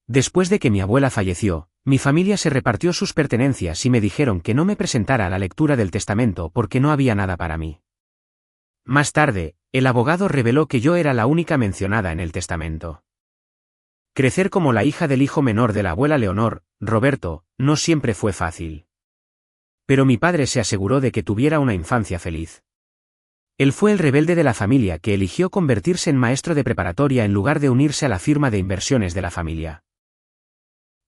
Después de que mi abuela falleció, mi familia se repartió sus pertenencias y me dijeron que no me presentara a la lectura del testamento porque no había nada para mí. Más tarde, el abogado reveló que yo era la única mencionada en el testamento. Crecer como la hija del hijo menor de la abuela Leonor, Roberto, no siempre fue fácil. Pero mi padre se aseguró de que tuviera una infancia feliz. Él fue el rebelde de la familia que eligió convertirse en maestro de preparatoria en lugar de unirse a la firma de inversiones de la familia.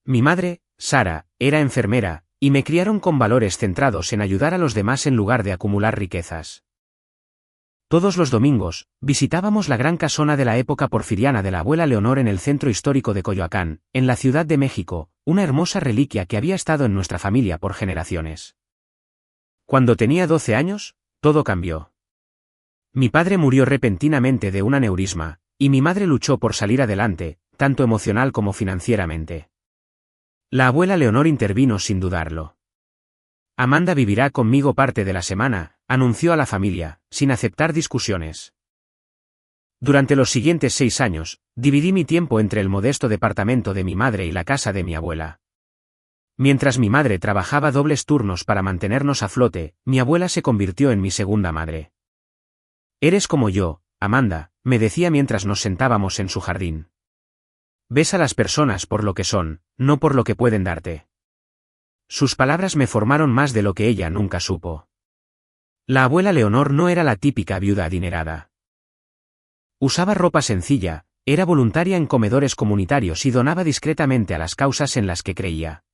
Mi madre, Sara, era enfermera, y me criaron con valores centrados en ayudar a los demás en lugar de acumular riquezas. Todos los domingos, visitábamos la gran casona de la época porfiriana de la abuela Leonor en el centro histórico de Coyoacán, en la Ciudad de México, una hermosa reliquia que había estado en nuestra familia por generaciones. Cuando tenía 12 años, todo cambió. Mi padre murió repentinamente de un aneurisma, y mi madre luchó por salir adelante, tanto emocional como financieramente. La abuela Leonor intervino sin dudarlo. Amanda vivirá conmigo parte de la semana, anunció a la familia, sin aceptar discusiones. Durante los siguientes 6 años, dividí mi tiempo entre el modesto departamento de mi madre y la casa de mi abuela. Mientras mi madre trabajaba dobles turnos para mantenernos a flote, mi abuela se convirtió en mi segunda madre. Eres como yo, Amanda, me decía mientras nos sentábamos en su jardín. Ves a las personas por lo que son, no por lo que pueden darte. Sus palabras me formaron más de lo que ella nunca supo. La abuela Leonor no era la típica viuda adinerada. Usaba ropa sencilla, era voluntaria en comedores comunitarios y donaba discretamente a las causas en las que creía.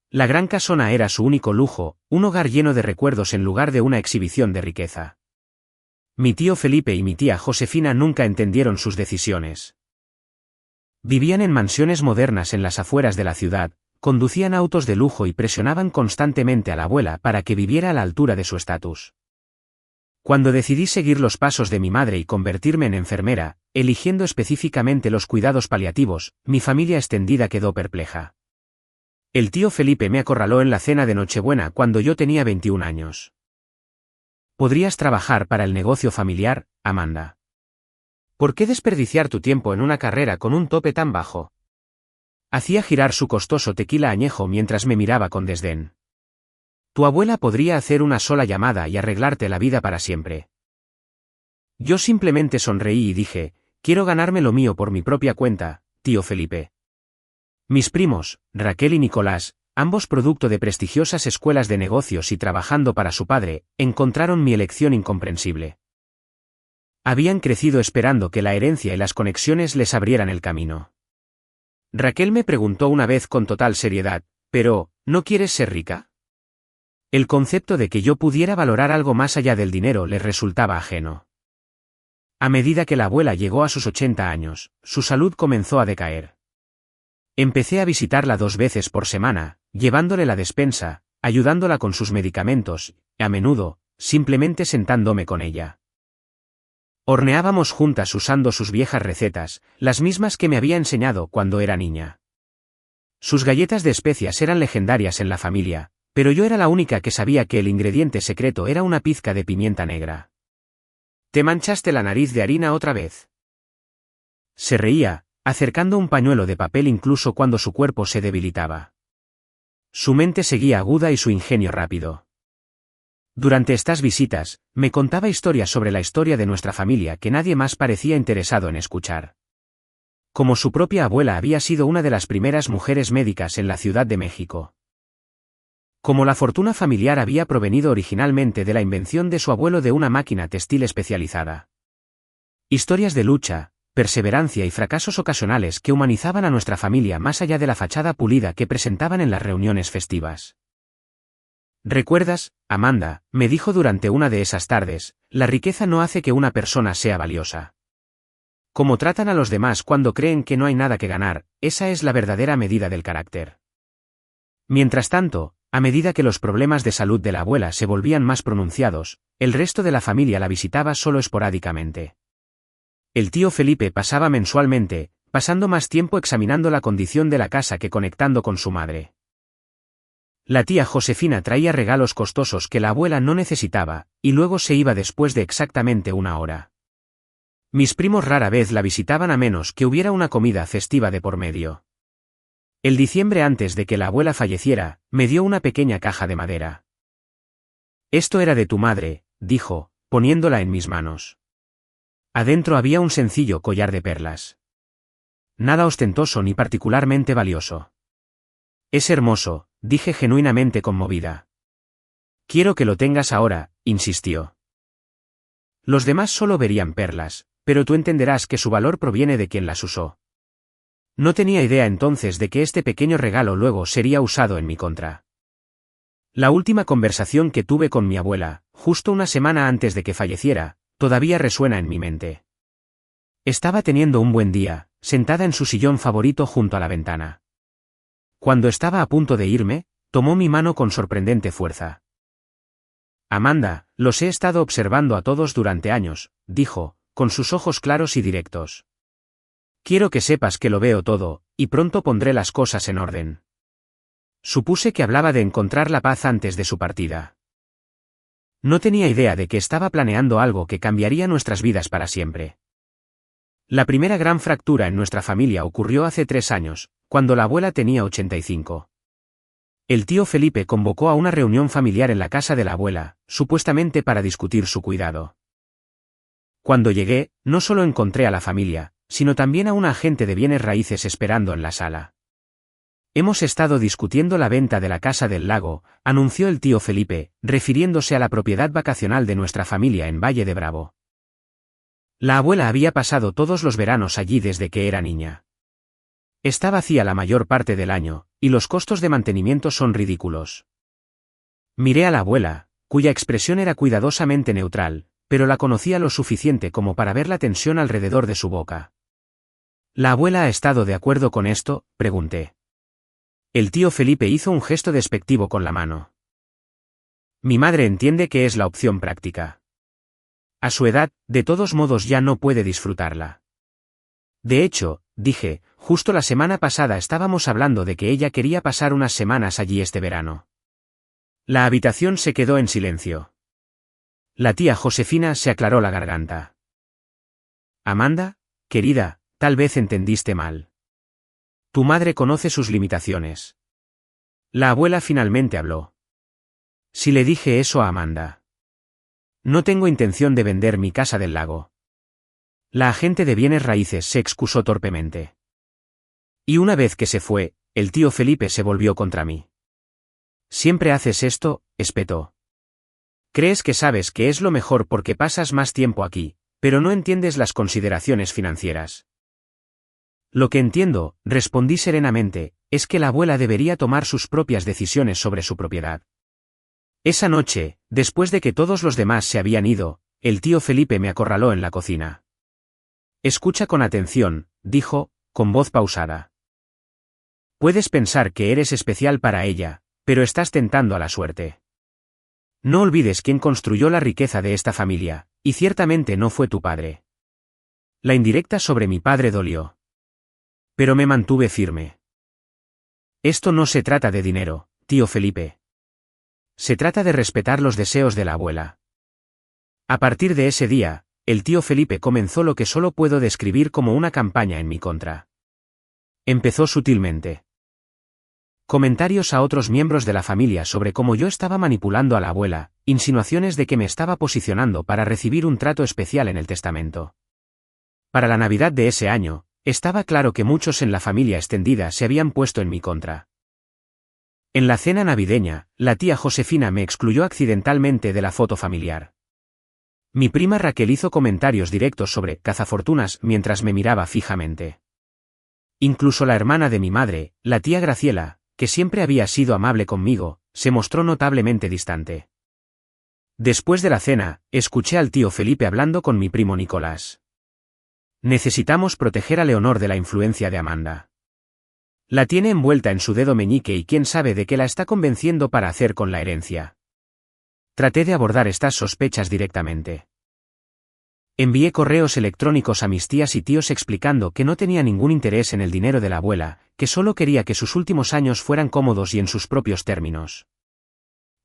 La gran casona era su único lujo, un hogar lleno de recuerdos en lugar de una exhibición de riqueza. Mi tío Felipe y mi tía Josefina nunca entendieron sus decisiones. Vivían en mansiones modernas en las afueras de la ciudad, conducían autos de lujo y presionaban constantemente a la abuela para que viviera a la altura de su estatus. Cuando decidí seguir los pasos de mi madre y convertirme en enfermera, eligiendo específicamente los cuidados paliativos, mi familia extendida quedó perpleja. El tío Felipe me acorraló en la cena de Nochebuena cuando yo tenía 21 años. ¿Podrías trabajar para el negocio familiar, Amanda? ¿Por qué desperdiciar tu tiempo en una carrera con un tope tan bajo? Hacía girar su costoso tequila añejo mientras me miraba con desdén. Tu abuela podría hacer una sola llamada y arreglarte la vida para siempre. Yo simplemente sonreí y dije, quiero ganarme lo mío por mi propia cuenta, tío Felipe. Mis primos, Raquel y Nicolás, ambos producto de prestigiosas escuelas de negocios y trabajando para su padre, encontraron mi elección incomprensible. Habían crecido esperando que la herencia y las conexiones les abrieran el camino. Raquel me preguntó una vez con total seriedad, ¿pero, no quieres ser rica? El concepto de que yo pudiera valorar algo más allá del dinero les resultaba ajeno. A medida que la abuela llegó a sus 80 años, su salud comenzó a decaer. Empecé a visitarla 2 veces por semana, llevándole la despensa, ayudándola con sus medicamentos, y a menudo, simplemente sentándome con ella. Horneábamos juntas usando sus viejas recetas, las mismas que me había enseñado cuando era niña. Sus galletas de especias eran legendarias en la familia, pero yo era la única que sabía que el ingrediente secreto era una pizca de pimienta negra. ¿Te manchaste la nariz de harina otra vez? Se reía, acercando un pañuelo de papel incluso cuando su cuerpo se debilitaba. Su mente seguía aguda y su ingenio rápido. Durante estas visitas, me contaba historias sobre la historia de nuestra familia que nadie más parecía interesado en escuchar. Como su propia abuela había sido una de las primeras mujeres médicas en la Ciudad de México. Como la fortuna familiar había provenido originalmente de la invención de su abuelo de una máquina textil especializada. Historias de lucha, perseverancia y fracasos ocasionales que humanizaban a nuestra familia más allá de la fachada pulida que presentaban en las reuniones festivas. ¿Recuerdas, Amanda?, me dijo durante una de esas tardes, la riqueza no hace que una persona sea valiosa. Como tratan a los demás cuando creen que no hay nada que ganar, esa es la verdadera medida del carácter. Mientras tanto, a medida que los problemas de salud de la abuela se volvían más pronunciados, el resto de la familia la visitaba solo esporádicamente. El tío Felipe pasaba mensualmente, pasando más tiempo examinando la condición de la casa que conectando con su madre. La tía Josefina traía regalos costosos que la abuela no necesitaba, y luego se iba después de exactamente 1 hora. Mis primos rara vez la visitaban a menos que hubiera una comida festiva de por medio. El diciembre antes de que la abuela falleciera, me dio una pequeña caja de madera. Esto era de tu madre, dijo, poniéndola en mis manos. Adentro había un sencillo collar de perlas. Nada ostentoso ni particularmente valioso. Es hermoso, dije genuinamente conmovida. Quiero que lo tengas ahora, insistió. Los demás solo verían perlas, pero tú entenderás que su valor proviene de quien las usó. No tenía idea entonces de que este pequeño regalo luego sería usado en mi contra. La última conversación que tuve con mi abuela, justo una semana antes de que falleciera, todavía resuena en mi mente. Estaba teniendo un buen día, sentada en su sillón favorito junto a la ventana. Cuando estaba a punto de irme, tomó mi mano con sorprendente fuerza. Amanda, los he estado observando a todos durante años, dijo, con sus ojos claros y directos. Quiero que sepas que lo veo todo, y pronto pondré las cosas en orden. Supuse que hablaba de encontrar la paz antes de su partida. No tenía idea de que estaba planeando algo que cambiaría nuestras vidas para siempre. La primera gran fractura en nuestra familia ocurrió hace 3 años, cuando la abuela tenía 85. El tío Felipe convocó a una reunión familiar en la casa de la abuela, supuestamente para discutir su cuidado. Cuando llegué, no solo encontré a la familia, sino también a un agente de bienes raíces esperando en la sala. Hemos estado discutiendo la venta de la casa del lago, anunció el tío Felipe, refiriéndose a la propiedad vacacional de nuestra familia en Valle de Bravo. La abuela había pasado todos los veranos allí desde que era niña. Está vacía la mayor parte del año, y los costos de mantenimiento son ridículos. Miré a la abuela, cuya expresión era cuidadosamente neutral, pero la conocía lo suficiente como para ver la tensión alrededor de su boca. ¿La abuela ha estado de acuerdo con esto?, pregunté. El tío Felipe hizo un gesto despectivo con la mano. Mi madre entiende que es la opción práctica. A su edad, de todos modos ya no puede disfrutarla. De hecho, dije, justo la semana pasada estábamos hablando de que ella quería pasar unas semanas allí este verano. La habitación se quedó en silencio. La tía Josefina se aclaró la garganta. Amanda, querida, tal vez entendiste mal. Tu madre conoce sus limitaciones. La abuela finalmente habló. Si le dije eso a Amanda. No tengo intención de vender mi casa del lago. La agente de bienes raíces se excusó torpemente. Y una vez que se fue, el tío Felipe se volvió contra mí. Siempre haces esto, espetó. Crees que sabes que es lo mejor porque pasas más tiempo aquí, pero no entiendes las consideraciones financieras. Lo que entiendo, respondí serenamente, es que la abuela debería tomar sus propias decisiones sobre su propiedad. Esa noche, después de que todos los demás se habían ido, el tío Felipe me acorraló en la cocina. Escucha con atención, dijo, con voz pausada. Puedes pensar que eres especial para ella, pero estás tentando a la suerte. No olvides quién construyó la riqueza de esta familia, y ciertamente no fue tu padre. La indirecta sobre mi padre dolió. Pero me mantuve firme. Esto no se trata de dinero, tío Felipe. Se trata de respetar los deseos de la abuela. A partir de ese día, el tío Felipe comenzó lo que solo puedo describir como una campaña en mi contra. Empezó sutilmente. Comentarios a otros miembros de la familia sobre cómo yo estaba manipulando a la abuela, insinuaciones de que me estaba posicionando para recibir un trato especial en el testamento. Para la Navidad de ese año, estaba claro que muchos en la familia extendida se habían puesto en mi contra. En la cena navideña, la tía Josefina me excluyó accidentalmente de la foto familiar. Mi prima Raquel hizo comentarios directos sobre cazafortunas mientras me miraba fijamente. Incluso la hermana de mi madre, la tía Graciela, que siempre había sido amable conmigo, se mostró notablemente distante. Después de la cena, escuché al tío Felipe hablando con mi primo Nicolás. Necesitamos proteger a Leonor de la influencia de Amanda. La tiene envuelta en su dedo meñique y quién sabe de qué la está convenciendo para hacer con la herencia. Traté de abordar estas sospechas directamente. Envié correos electrónicos a mis tías y tíos explicando que no tenía ningún interés en el dinero de la abuela, que solo quería que sus últimos años fueran cómodos y en sus propios términos.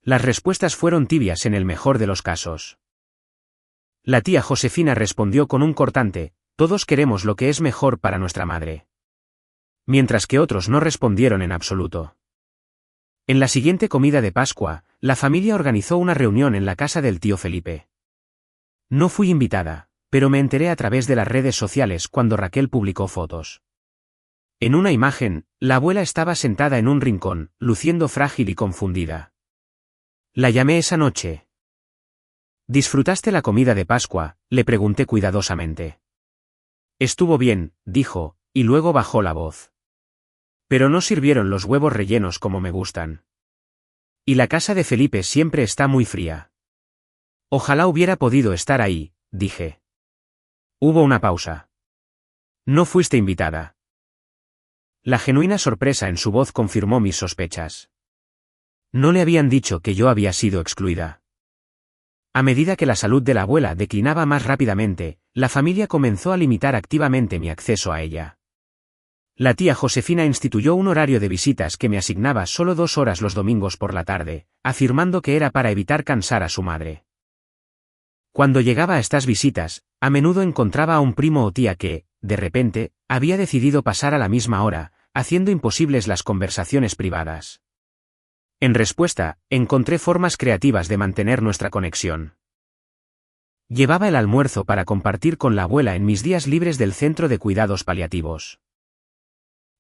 Las respuestas fueron tibias en el mejor de los casos. La tía Josefina respondió con un cortante: todos queremos lo que es mejor para nuestra madre. mientras que otros no respondieron en absoluto. En la siguiente comida de Pascua, la familia organizó una reunión en la casa del tío Felipe. No fui invitada, pero me enteré a través de las redes sociales cuando Raquel publicó fotos. En una imagen, la abuela estaba sentada en un rincón, luciendo frágil y confundida. La llamé esa noche. ¿Disfrutaste la comida de Pascua?, le pregunté cuidadosamente. Estuvo bien, dijo, y luego bajó la voz. Pero no sirvieron los huevos rellenos como me gustan. Y la casa de Felipe siempre está muy fría. Ojalá hubiera podido estar ahí, dije. Hubo una pausa. No fuiste invitada. La genuina sorpresa en su voz confirmó mis sospechas. No le habían dicho que yo había sido excluida. A medida que la salud de la abuela declinaba más rápidamente, la familia comenzó a limitar activamente mi acceso a ella. La tía Josefina instituyó un horario de visitas que me asignaba solo 2 horas los domingos por la tarde, afirmando que era para evitar cansar a su madre. Cuando llegaba a estas visitas, a menudo encontraba a un primo o tía que, de repente, había decidido pasar a la misma hora, haciendo imposibles las conversaciones privadas. En respuesta, encontré formas creativas de mantener nuestra conexión. Llevaba el almuerzo para compartir con la abuela en mis días libres del centro de cuidados paliativos.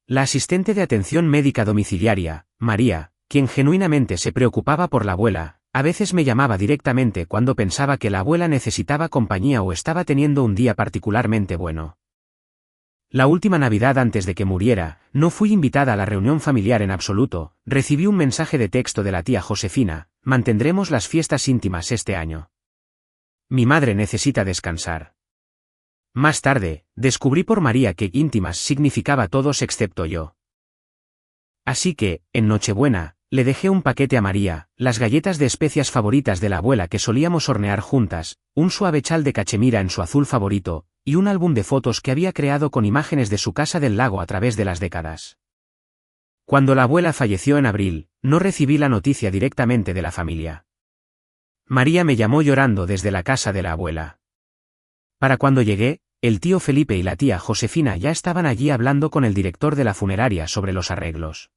La asistente de atención médica domiciliaria, María, quien genuinamente se preocupaba por la abuela, a veces me llamaba directamente cuando pensaba que la abuela necesitaba compañía o estaba teniendo un día particularmente bueno. La última Navidad antes de que muriera, no fui invitada a la reunión familiar en absoluto. Recibí un mensaje de texto de la tía Josefina: mantendremos las fiestas íntimas este año. Mi madre necesita descansar. Más tarde, descubrí por María que íntimas significaba todos excepto yo. Así que, en Nochebuena, le dejé un paquete a María, las galletas de especias favoritas de la abuela que solíamos hornear juntas, un suave chal de cachemira en su azul favorito, y un álbum de fotos que había creado con imágenes de su casa del lago a través de las décadas. Cuando la abuela falleció en abril, no recibí la noticia directamente de la familia. María me llamó llorando desde la casa de la abuela. Para cuando llegué, el tío Felipe y la tía Josefina ya estaban allí hablando con el director de la funeraria sobre los arreglos.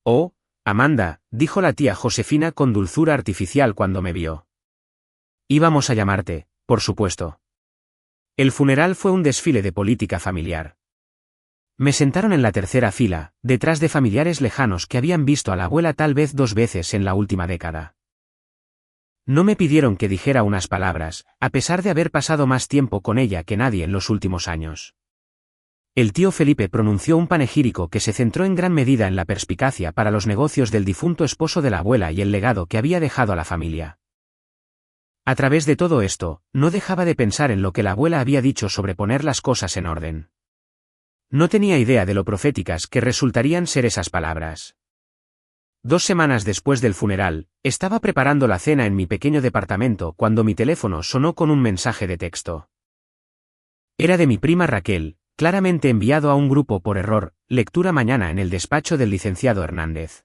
Oh, Amanda, dijo la tía Josefina con dulzura artificial cuando me vio. Íbamos a llamarte, por supuesto. El funeral fue un desfile de política familiar. Me sentaron en la tercera fila, detrás de familiares lejanos que habían visto a la abuela tal vez 2 veces en la última década. No me pidieron que dijera unas palabras, a pesar de haber pasado más tiempo con ella que nadie en los últimos años. El tío Felipe pronunció un panegírico que se centró en gran medida en la perspicacia para los negocios del difunto esposo de la abuela y el legado que había dejado a la familia. A través de todo esto, no dejaba de pensar en lo que la abuela había dicho sobre poner las cosas en orden. No tenía idea de lo proféticas que resultarían ser esas palabras. 2 semanas después del funeral, estaba preparando la cena en mi pequeño departamento cuando mi teléfono sonó con un mensaje de texto. Era de mi prima Raquel, claramente enviado a un grupo por error: lectura mañana en el despacho del licenciado Hernández.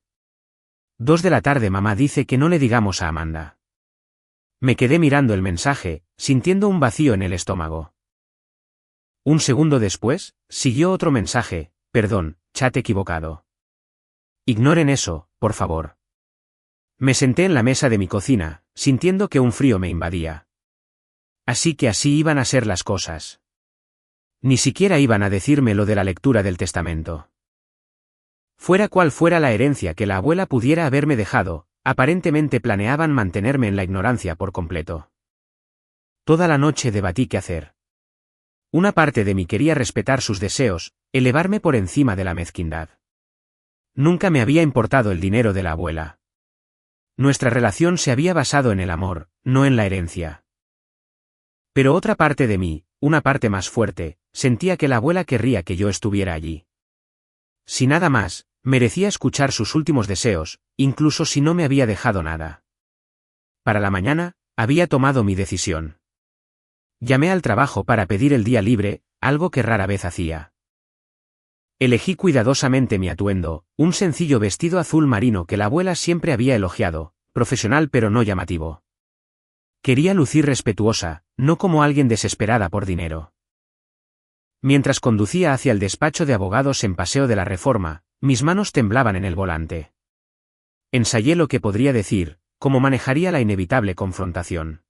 2 de la tarde. Mamá dice que no le digamos a Amanda. Me quedé mirando el mensaje, sintiendo un vacío en el estómago. Un segundo después, siguió otro mensaje: perdón, chat equivocado. Ignoren eso, por favor. Me senté en la mesa de mi cocina, sintiendo que un frío me invadía. Así que así iban a ser las cosas. Ni siquiera iban a decirme lo de la lectura del testamento. Fuera cual fuera la herencia que la abuela pudiera haberme dejado, aparentemente planeaban mantenerme en la ignorancia por completo. Toda la noche debatí qué hacer. Una parte de mí quería respetar sus deseos, elevarme por encima de la mezquindad. Nunca me había importado el dinero de la abuela. Nuestra relación se había basado en el amor, no en la herencia. Pero otra parte de mí, una parte más fuerte, sentía que la abuela querría que yo estuviera allí. Si nada más, merecía escuchar sus últimos deseos, incluso si no me había dejado nada. Para la mañana, había tomado mi decisión. Llamé al trabajo para pedir el día libre, algo que rara vez hacía. Elegí cuidadosamente mi atuendo, un sencillo vestido azul marino que la abuela siempre había elogiado, profesional pero no llamativo. Quería lucir respetuosa, no como alguien desesperada por dinero. Mientras conducía hacia el despacho de abogados en Paseo de la Reforma, mis manos temblaban en el volante. Ensayé lo que podría decir, cómo manejaría la inevitable confrontación.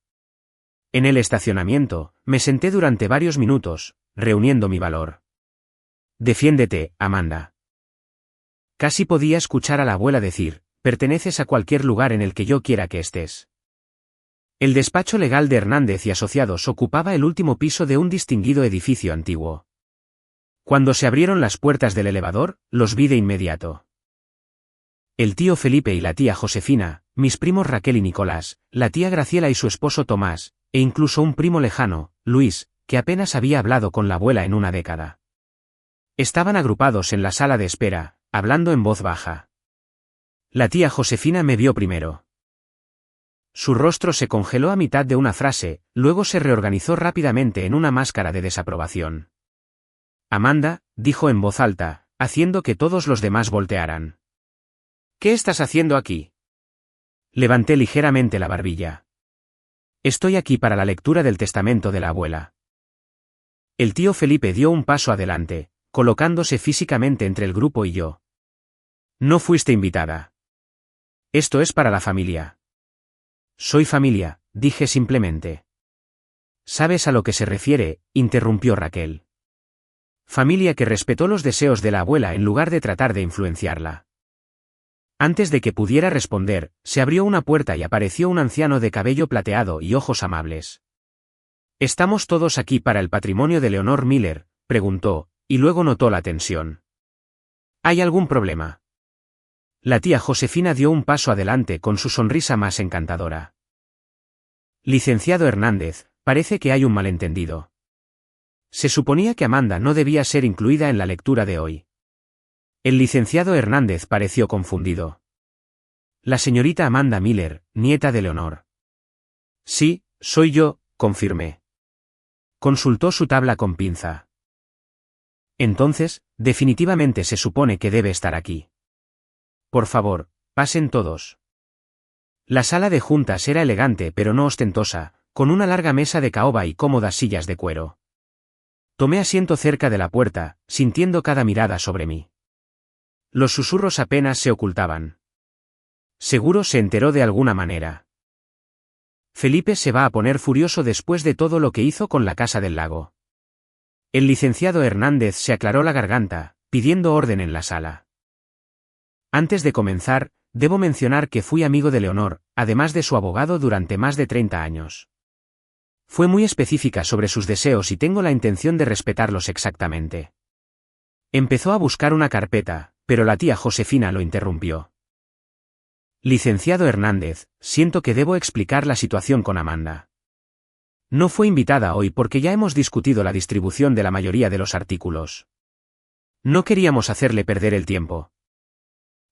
En el estacionamiento, me senté durante varios minutos, reuniendo mi valor. Defiéndete, Amanda. Casi podía escuchar a la abuela decir, perteneces a cualquier lugar en el que yo quiera que estés. El despacho legal de Hernández y Asociados ocupaba el último piso de un distinguido edificio antiguo. Cuando se abrieron las puertas del elevador, los vi de inmediato. El tío Felipe y la tía Josefina, mis primos Raquel y Nicolás, la tía Graciela y su esposo Tomás, e incluso un primo lejano, Luis, que apenas había hablado con la abuela en una década. Estaban agrupados en la sala de espera, hablando en voz baja. La tía Josefina me vio primero. Su rostro se congeló a mitad de una frase, luego se reorganizó rápidamente en una máscara de desaprobación. Amanda, dijo en voz alta, haciendo que todos los demás voltearan. ¿Qué estás haciendo aquí? Levanté ligeramente la barbilla. Estoy aquí para la lectura del testamento de la abuela. El tío Felipe dio un paso adelante, colocándose físicamente entre el grupo y yo. No fuiste invitada. Esto es para la familia. Soy familia, dije simplemente. ¿Sabes a lo que se refiere?, interrumpió Raquel. Familia que respetó los deseos de la abuela en lugar de tratar de influenciarla. Antes de que pudiera responder, se abrió una puerta y apareció un anciano de cabello plateado y ojos amables. ¿Estamos todos aquí para el patrimonio de Leonor Miller?, preguntó, y luego notó la tensión. ¿Hay algún problema? La tía Josefina dio un paso adelante con su sonrisa más encantadora. Licenciado Hernández, parece que hay un malentendido. Se suponía que Amanda no debía ser incluida en la lectura de hoy. El licenciado Hernández pareció confundido. La señorita Amanda Miller, nieta de Leonor. Sí, soy yo, confirmé. Consultó su tabla con pinza. Entonces, definitivamente se supone que debe estar aquí. Por favor, pasen todos. La sala de juntas era elegante pero no ostentosa, con una larga mesa de caoba y cómodas sillas de cuero. Tomé asiento cerca de la puerta, sintiendo cada mirada sobre mí. Los susurros apenas se ocultaban. Seguro se enteró de alguna manera. Felipe se va a poner furioso después de todo lo que hizo con la Casa del Lago. El licenciado Hernández se aclaró la garganta, pidiendo orden en la sala. Antes de comenzar, debo mencionar que fui amigo de Leonor, además de su abogado durante más de 30 años. Fue muy específica sobre sus deseos y tengo la intención de respetarlos exactamente. Empezó a buscar una carpeta, pero la tía Josefina lo interrumpió. Licenciado Hernández, siento que debo explicar la situación con Amanda. No fue invitada hoy porque ya hemos discutido la distribución de la mayoría de los artículos. No queríamos hacerle perder el tiempo.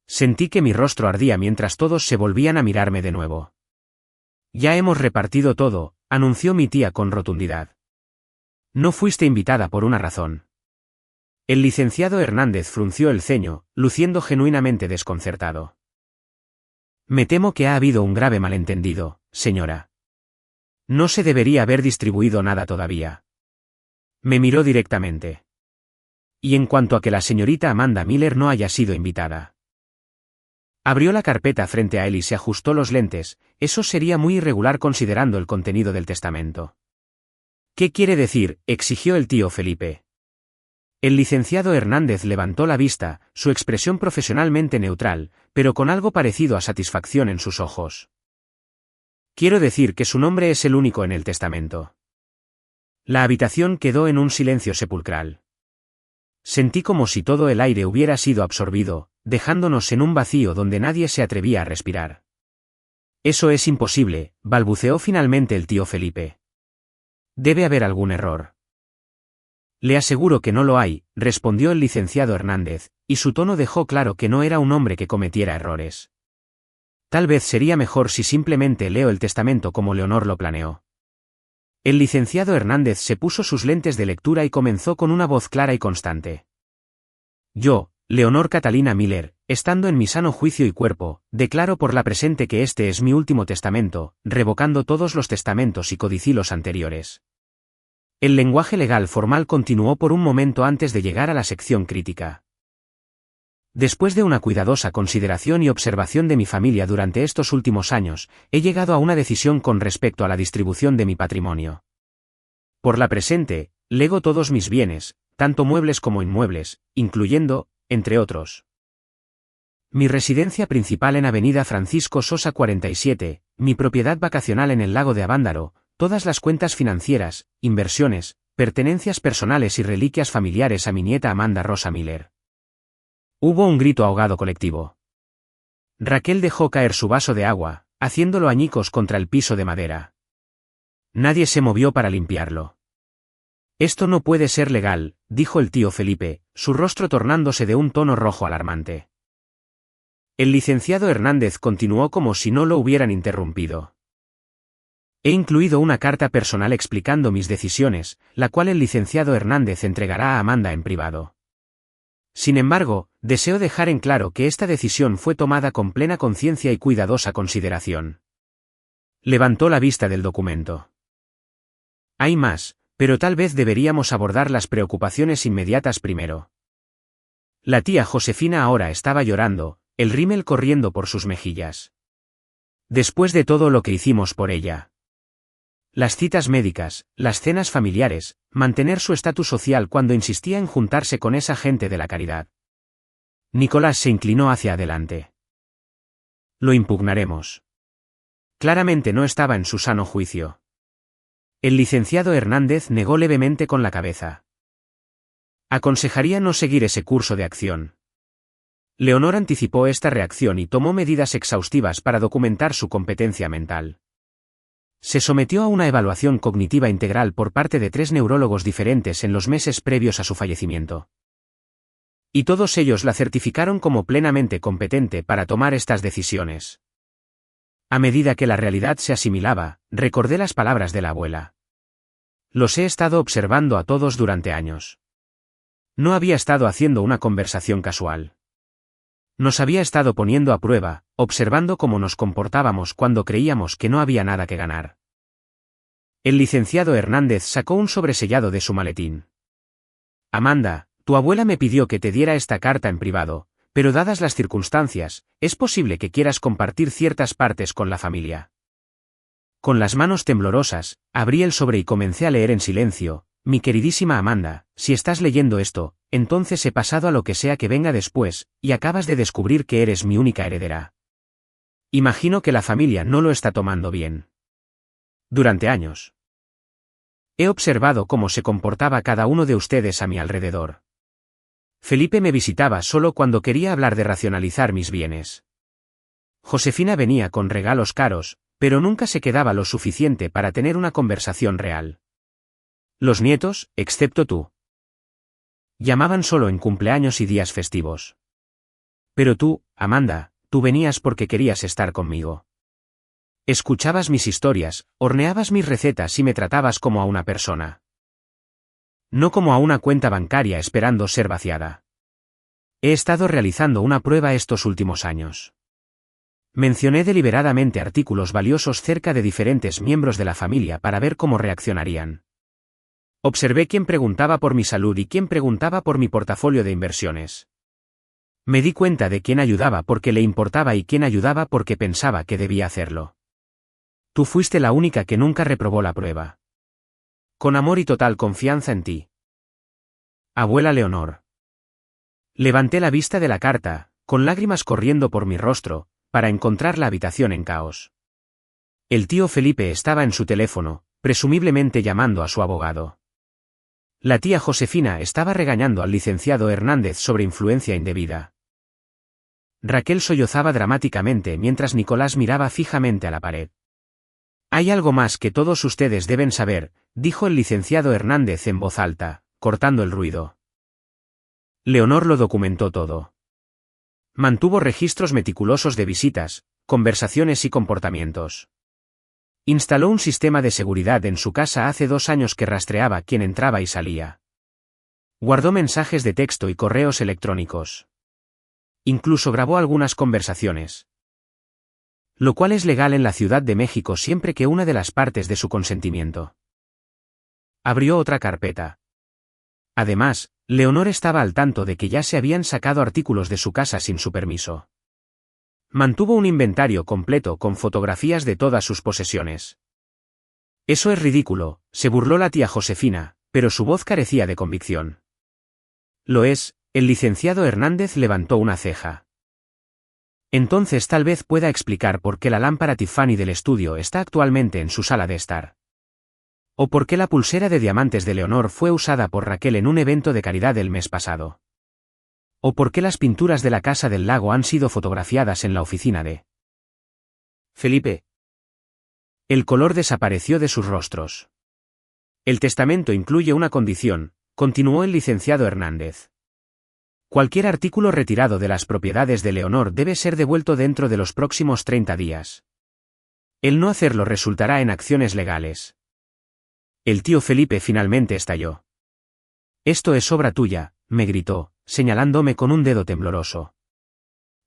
Sentí que mi rostro ardía mientras todos se volvían a mirarme de nuevo. Ya hemos repartido todo, anunció mi tía con rotundidad. No fuiste invitada por una razón. El licenciado Hernández frunció el ceño, luciendo genuinamente desconcertado. Me temo que ha habido un grave malentendido, señora. No se debería haber distribuido nada todavía. Me miró directamente. Y en cuanto a que la señorita Amanda Miller no haya sido invitada. Abrió la carpeta frente a él y se ajustó los lentes, eso sería muy irregular considerando el contenido del testamento. ¿Qué quiere decir?, exigió el tío Felipe. El licenciado Hernández levantó la vista, su expresión profesionalmente neutral, pero con algo parecido a satisfacción en sus ojos. Quiero decir que su nombre es el único en el testamento. La habitación quedó en un silencio sepulcral. Sentí como si todo el aire hubiera sido absorbido, dejándonos en un vacío donde nadie se atrevía a respirar. Eso es imposible, balbuceó finalmente el tío Felipe. Debe haber algún error. Le aseguro que no lo hay, respondió el licenciado Hernández, y su tono dejó claro que no era un hombre que cometiera errores. Tal vez sería mejor si simplemente leo el testamento como Leonor lo planeó. El licenciado Hernández se puso sus lentes de lectura y comenzó con una voz clara y constante. Yo, Leonor Catalina Miller, estando en mi sano juicio y cuerpo, declaro por la presente que este es mi último testamento, revocando todos los testamentos y codicilos anteriores. El lenguaje legal formal continuó por un momento antes de llegar a la sección crítica. Después de una cuidadosa consideración y observación de mi familia durante estos últimos años, he llegado a una decisión con respecto a la distribución de mi patrimonio. Por la presente, lego todos mis bienes, tanto muebles como inmuebles, incluyendo, entre otros, mi residencia principal en Avenida Francisco Sosa 47, mi propiedad vacacional en el lago de Avándaro, todas las cuentas financieras, inversiones, pertenencias personales y reliquias familiares a mi nieta Amanda Rosa Miller. Hubo un grito ahogado colectivo. Raquel dejó caer su vaso de agua, haciéndolo añicos contra el piso de madera. Nadie se movió para limpiarlo. Esto no puede ser legal, dijo el tío Felipe, su rostro tornándose de un tono rojo alarmante. El licenciado Hernández continuó como si no lo hubieran interrumpido. He incluido una carta personal explicando mis decisiones, la cual el licenciado Hernández entregará a Amanda en privado. Sin embargo, deseo dejar en claro que esta decisión fue tomada con plena conciencia y cuidadosa consideración. Levantó la vista del documento. Hay más, pero tal vez deberíamos abordar las preocupaciones inmediatas primero. La tía Josefina ahora estaba llorando, el rímel corriendo por sus mejillas. Después de todo lo que hicimos por ella. Las citas médicas, las cenas familiares, mantener su estatus social cuando insistía en juntarse con esa gente de la caridad. Nicolás se inclinó hacia adelante. Lo impugnaremos. Claramente no estaba en su sano juicio. El licenciado Hernández negó levemente con la cabeza. Aconsejaría no seguir ese curso de acción. Leonor anticipó esta reacción y tomó medidas exhaustivas para documentar su competencia mental. Se sometió a una evaluación cognitiva integral por parte de 3 neurólogos diferentes en los meses previos a su fallecimiento. Y todos ellos la certificaron como plenamente competente para tomar estas decisiones. A medida que la realidad se asimilaba, recordé las palabras de la abuela. Los he estado observando a todos durante años. No había estado haciendo una conversación casual. Nos había estado poniendo a prueba, observando cómo nos comportábamos cuando creíamos que no había nada que ganar. El licenciado Hernández sacó un sobresellado de su maletín. Amanda, tu abuela me pidió que te diera esta carta en privado, pero dadas las circunstancias, es posible que quieras compartir ciertas partes con la familia. Con las manos temblorosas, abrí el sobre y comencé a leer en silencio. Mi queridísima Amanda, si estás leyendo esto, entonces he pasado a lo que sea que venga después, y acabas de descubrir que eres mi única heredera. Imagino que la familia no lo está tomando bien. Durante años. He observado cómo se comportaba cada uno de ustedes a mi alrededor. Felipe me visitaba solo cuando quería hablar de racionalizar mis bienes. Josefina venía con regalos caros, pero nunca se quedaba lo suficiente para tener una conversación real. Los nietos, excepto tú, llamaban solo en cumpleaños y días festivos. Pero tú, Amanda, tú venías porque querías estar conmigo. Escuchabas mis historias, horneabas mis recetas y me tratabas como a una persona. No como a una cuenta bancaria esperando ser vaciada. He estado realizando una prueba estos últimos años. Mencioné deliberadamente artículos valiosos cerca de diferentes miembros de la familia para ver cómo reaccionarían. Observé quién preguntaba por mi salud y quién preguntaba por mi portafolio de inversiones. Me di cuenta de quién ayudaba porque le importaba y quién ayudaba porque pensaba que debía hacerlo. Tú fuiste la única que nunca reprobó la prueba. Con amor y total confianza en ti. Abuela Leonor. Levanté la vista de la carta, con lágrimas corriendo por mi rostro, para encontrar la habitación en caos. El tío Felipe estaba en su teléfono, presumiblemente llamando a su abogado. La tía Josefina estaba regañando al licenciado Hernández sobre influencia indebida. Raquel sollozaba dramáticamente mientras Nicolás miraba fijamente a la pared. Hay algo más que todos ustedes deben saber, dijo el licenciado Hernández en voz alta, cortando el ruido. Leonor lo documentó todo. Mantuvo registros meticulosos de visitas, conversaciones y comportamientos. Instaló un sistema de seguridad en su casa hace 2 años que rastreaba quién entraba y salía. Guardó mensajes de texto y correos electrónicos. Incluso grabó algunas conversaciones. Lo cual es legal en la Ciudad de México siempre que una de las partes dé su consentimiento. abrió otra carpeta. Además, Leonor estaba al tanto de que ya se habían sacado artículos de su casa sin su permiso. Mantuvo un inventario completo con fotografías de todas sus posesiones. Eso es ridículo, se burló la tía Josefina, pero su voz carecía de convicción. Lo es, el licenciado Hernández levantó una ceja. Entonces tal vez pueda explicar por qué la lámpara Tiffany del estudio está actualmente en su sala de estar. O por qué la pulsera de diamantes de Leonor fue usada por Raquel en un evento de caridad el mes pasado. O por qué las pinturas de la Casa del Lago han sido fotografiadas en la oficina de Felipe. El color desapareció de sus rostros. El testamento incluye una condición, continuó el licenciado Hernández. Cualquier artículo retirado de las propiedades de Leonor debe ser devuelto dentro de los próximos 30 días. El no hacerlo resultará en acciones legales. El tío Felipe finalmente estalló. Esto es obra tuya, me gritó, señalándome con un dedo tembloroso.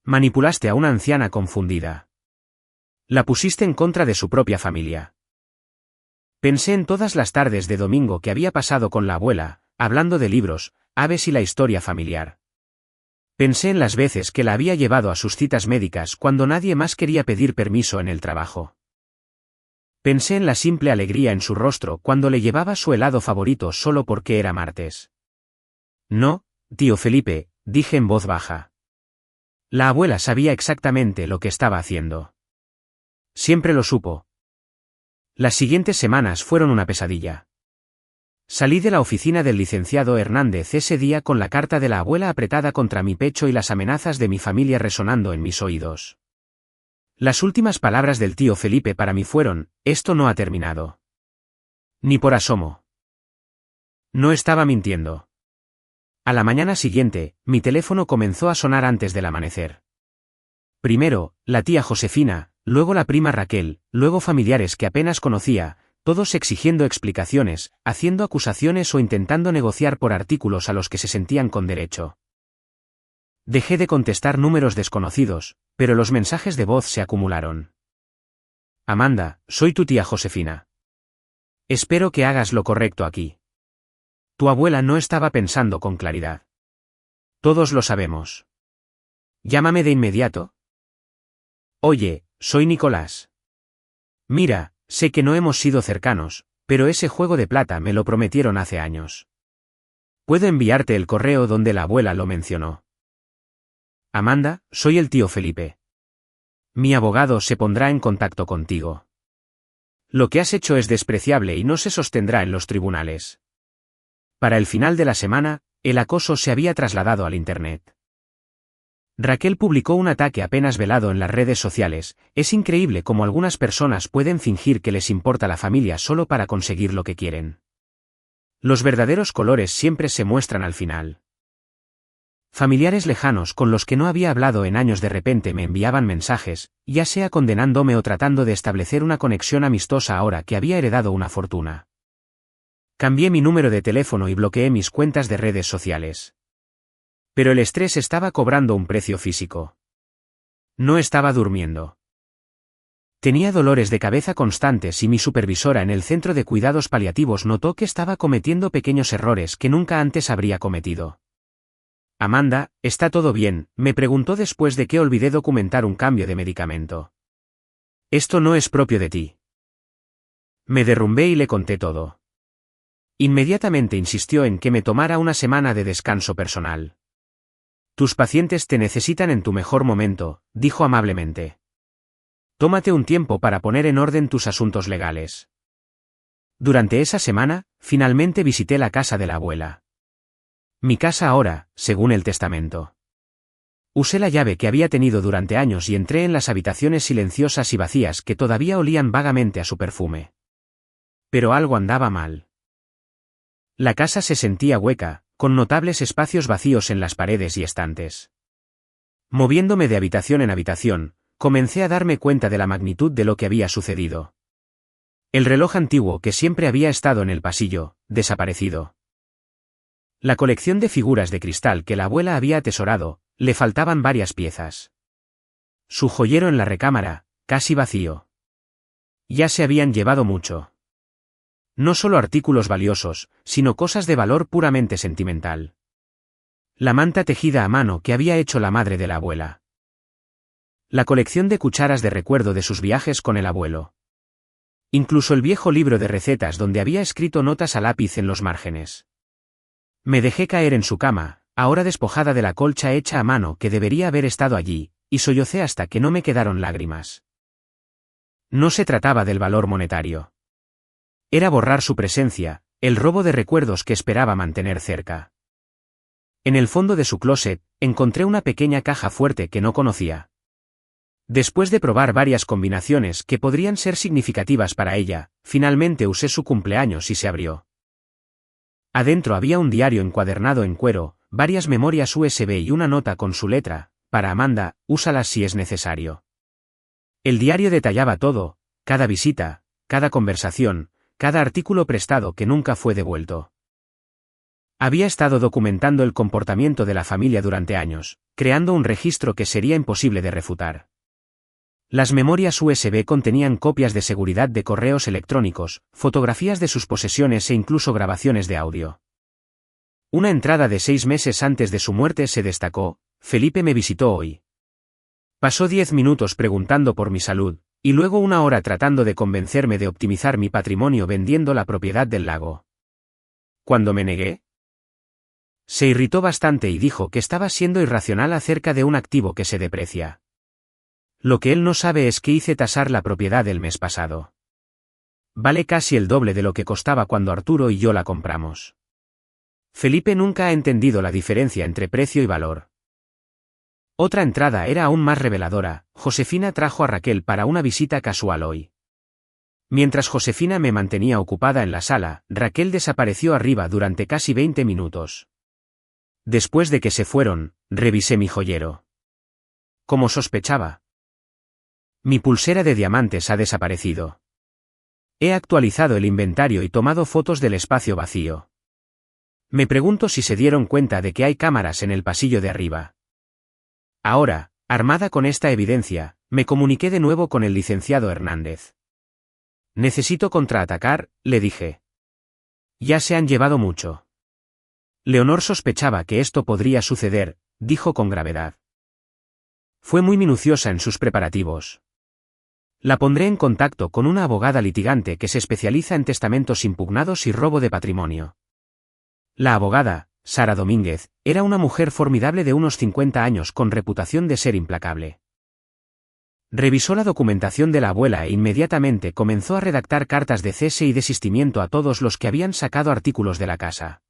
Manipulaste a una anciana confundida. La pusiste en contra de su propia familia. Pensé en todas las tardes de domingo que había pasado con la abuela, hablando de libros, aves y la historia familiar. Pensé en las veces que la había llevado a sus citas médicas cuando nadie más quería pedir permiso en el trabajo. Pensé en la simple alegría en su rostro cuando le llevaba su helado favorito solo porque era martes. No, tío Felipe, dije en voz baja. La abuela sabía exactamente lo que estaba haciendo. Siempre lo supo. Las siguientes semanas fueron una pesadilla. Salí de la oficina del licenciado Hernández ese día con la carta de la abuela apretada contra mi pecho y las amenazas de mi familia resonando en mis oídos. Las últimas palabras del tío Felipe para mí fueron: esto no ha terminado. Ni por asomo. No estaba mintiendo. A la mañana siguiente, mi teléfono comenzó a sonar antes del amanecer. Primero, la tía Josefina, luego la prima Raquel, luego familiares que apenas conocía, todos exigiendo explicaciones, haciendo acusaciones o intentando negociar por artículos a los que se sentían con derecho. Dejé de contestar números desconocidos, pero los mensajes de voz se acumularon. Amanda, soy tu tía Josefina. Espero que hagas lo correcto aquí. Tu abuela no estaba pensando con claridad. Todos lo sabemos. Llámame de inmediato. Oye, soy Nicolás. Mira, sé que no hemos sido cercanos, pero ese juego de plata me lo prometieron hace años. Puedo enviarte el correo donde la abuela lo mencionó. Amanda, soy el tío Felipe. Mi abogado se pondrá en contacto contigo. Lo que has hecho es despreciable y no se sostendrá en los tribunales. Para el final de la semana, el acoso se había trasladado al Internet. Raquel publicó un ataque apenas velado en las redes sociales: es increíble cómo algunas personas pueden fingir que les importa la familia solo para conseguir lo que quieren. Los verdaderos colores siempre se muestran al final. Familiares lejanos con los que no había hablado en años de repente me enviaban mensajes, ya sea condenándome o tratando de establecer una conexión amistosa ahora que había heredado una fortuna. Cambié mi número de teléfono y bloqueé mis cuentas de redes sociales. Pero el estrés estaba cobrando un precio físico. No estaba durmiendo. Tenía dolores de cabeza constantes y mi supervisora en el centro de cuidados paliativos notó que estaba cometiendo pequeños errores que nunca antes habría cometido. Amanda, ¿está todo bien?, me preguntó después de que olvidé documentar un cambio de medicamento. Esto no es propio de ti. Me derrumbé y le conté todo. Inmediatamente insistió en que me tomara una semana de descanso personal. Tus pacientes te necesitan en tu mejor momento, dijo amablemente. Tómate un tiempo para poner en orden tus asuntos legales. Durante esa semana, finalmente visité la casa de la abuela. Mi casa ahora, según el testamento. Usé la llave que había tenido durante años y entré en las habitaciones silenciosas y vacías que todavía olían vagamente a su perfume. Pero algo andaba mal. La casa se sentía hueca, con notables espacios vacíos en las paredes y estantes. Moviéndome de habitación en habitación, comencé a darme cuenta de la magnitud de lo que había sucedido. El reloj antiguo que siempre había estado en el pasillo, desaparecido. La colección de figuras de cristal que la abuela había atesorado, le faltaban varias piezas. Su joyero en la recámara, casi vacío. Ya se habían llevado mucho. No solo artículos valiosos, sino cosas de valor puramente sentimental. La manta tejida a mano que había hecho la madre de la abuela. La colección de cucharas de recuerdo de sus viajes con el abuelo. Incluso el viejo libro de recetas donde había escrito notas a lápiz en los márgenes. Me dejé caer en su cama, ahora despojada de la colcha hecha a mano que debería haber estado allí, y sollocé hasta que no me quedaron lágrimas. No se trataba del valor monetario. Era borrar su presencia, el robo de recuerdos que esperaba mantener cerca. En el fondo de su closet, encontré una pequeña caja fuerte que no conocía. Después de probar varias combinaciones que podrían ser significativas para ella, finalmente usé su cumpleaños y se abrió. Adentro había un diario encuadernado en cuero, varias memorias USB y una nota con su letra: para Amanda, úsalas si es necesario. El diario detallaba todo, cada visita, cada conversación, cada artículo prestado que nunca fue devuelto. Había estado documentando el comportamiento de la familia durante años, creando un registro que sería imposible de refutar. Las memorias USB contenían copias de seguridad de correos electrónicos, fotografías de sus posesiones e incluso grabaciones de audio. Una entrada de 6 meses antes de su muerte se destacó: Felipe me visitó hoy. Pasó 10 minutos preguntando por mi salud, y luego 1 hora tratando de convencerme de optimizar mi patrimonio vendiendo la propiedad del lago. Cuando me negué, se irritó bastante y dijo que estaba siendo irracional acerca de un activo que se deprecia. Lo que él no sabe es que hice tasar la propiedad el mes pasado. Vale casi el doble de lo que costaba cuando Arturo y yo la compramos. Felipe nunca ha entendido la diferencia entre precio y valor. Otra entrada era aún más reveladora: Josefina trajo a Raquel para una visita casual hoy. Mientras Josefina me mantenía ocupada en la sala, Raquel desapareció arriba durante casi 20 minutos. Después de que se fueron, revisé mi joyero. Como sospechaba. Mi pulsera de diamantes ha desaparecido. He actualizado el inventario y tomado fotos del espacio vacío. Me pregunto si se dieron cuenta de que hay cámaras en el pasillo de arriba. Ahora, armada con esta evidencia, me comuniqué de nuevo con el licenciado Hernández. Necesito contraatacar, le dije. Ya se han llevado mucho. Leonor sospechaba que esto podría suceder, dijo con gravedad. Fue muy minuciosa en sus preparativos. La pondré en contacto con una abogada litigante que se especializa en testamentos impugnados y robo de patrimonio. La abogada, Sara Domínguez, era una mujer formidable de unos 50 años con reputación de ser implacable. Revisó la documentación de la abuela e inmediatamente comenzó a redactar cartas de cese y desistimiento a todos los que habían sacado artículos de la casa.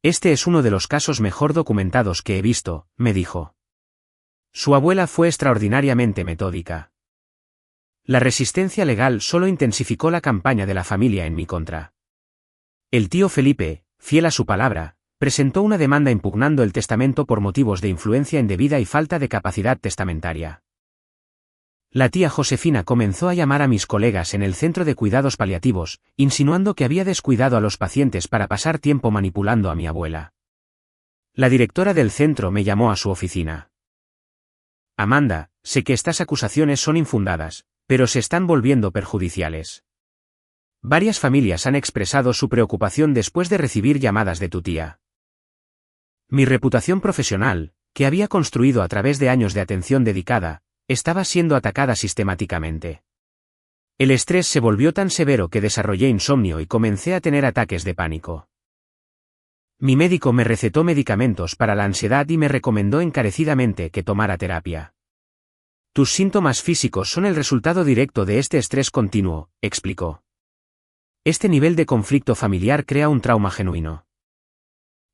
Este es uno de los casos mejor documentados que he visto, me dijo. Su abuela fue extraordinariamente metódica. La resistencia legal solo intensificó la campaña de la familia en mi contra. El tío Felipe, fiel a su palabra, presentó una demanda impugnando el testamento por motivos de influencia indebida y falta de capacidad testamentaria. La tía Josefina comenzó a llamar a mis colegas en el centro de cuidados paliativos, insinuando que había descuidado a los pacientes para pasar tiempo manipulando a mi abuela. La directora del centro me llamó a su oficina. Amanda, sé que estas acusaciones son infundadas, pero se están volviendo perjudiciales. Varias familias han expresado su preocupación después de recibir llamadas de tu tía. Mi reputación profesional, que había construido a través de años de atención dedicada, estaba siendo atacada sistemáticamente. El estrés se volvió tan severo que desarrollé insomnio y comencé a tener ataques de pánico. Mi médico me recetó medicamentos para la ansiedad y me recomendó encarecidamente que tomara terapia. Tus síntomas físicos son el resultado directo de este estrés continuo, explicó. Este nivel de conflicto familiar crea un trauma genuino.